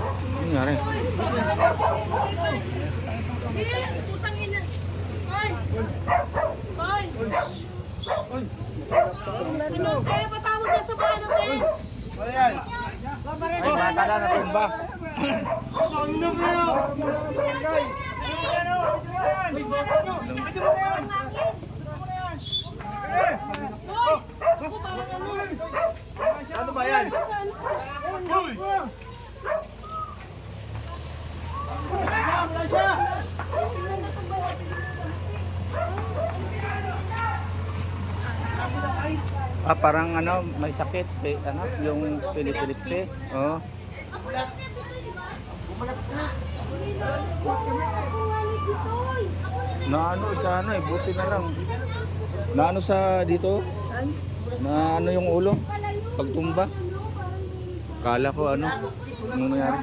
Ano nangyari? Putang ina. Hoy! Hoy! Ano, te? Patawag na sa bahay ng te. Ay, bata na natumba. Hoy! Ako, parang ano? Ano ba yan? Saan? Ah, parang ano, may sakit. Ano, yung Philipse. Oh. Naano sa ano eh, buti na lang. Naano sa dito? Na ano yung ulo? Pagtumba. Kala ko ano, ano nangyari?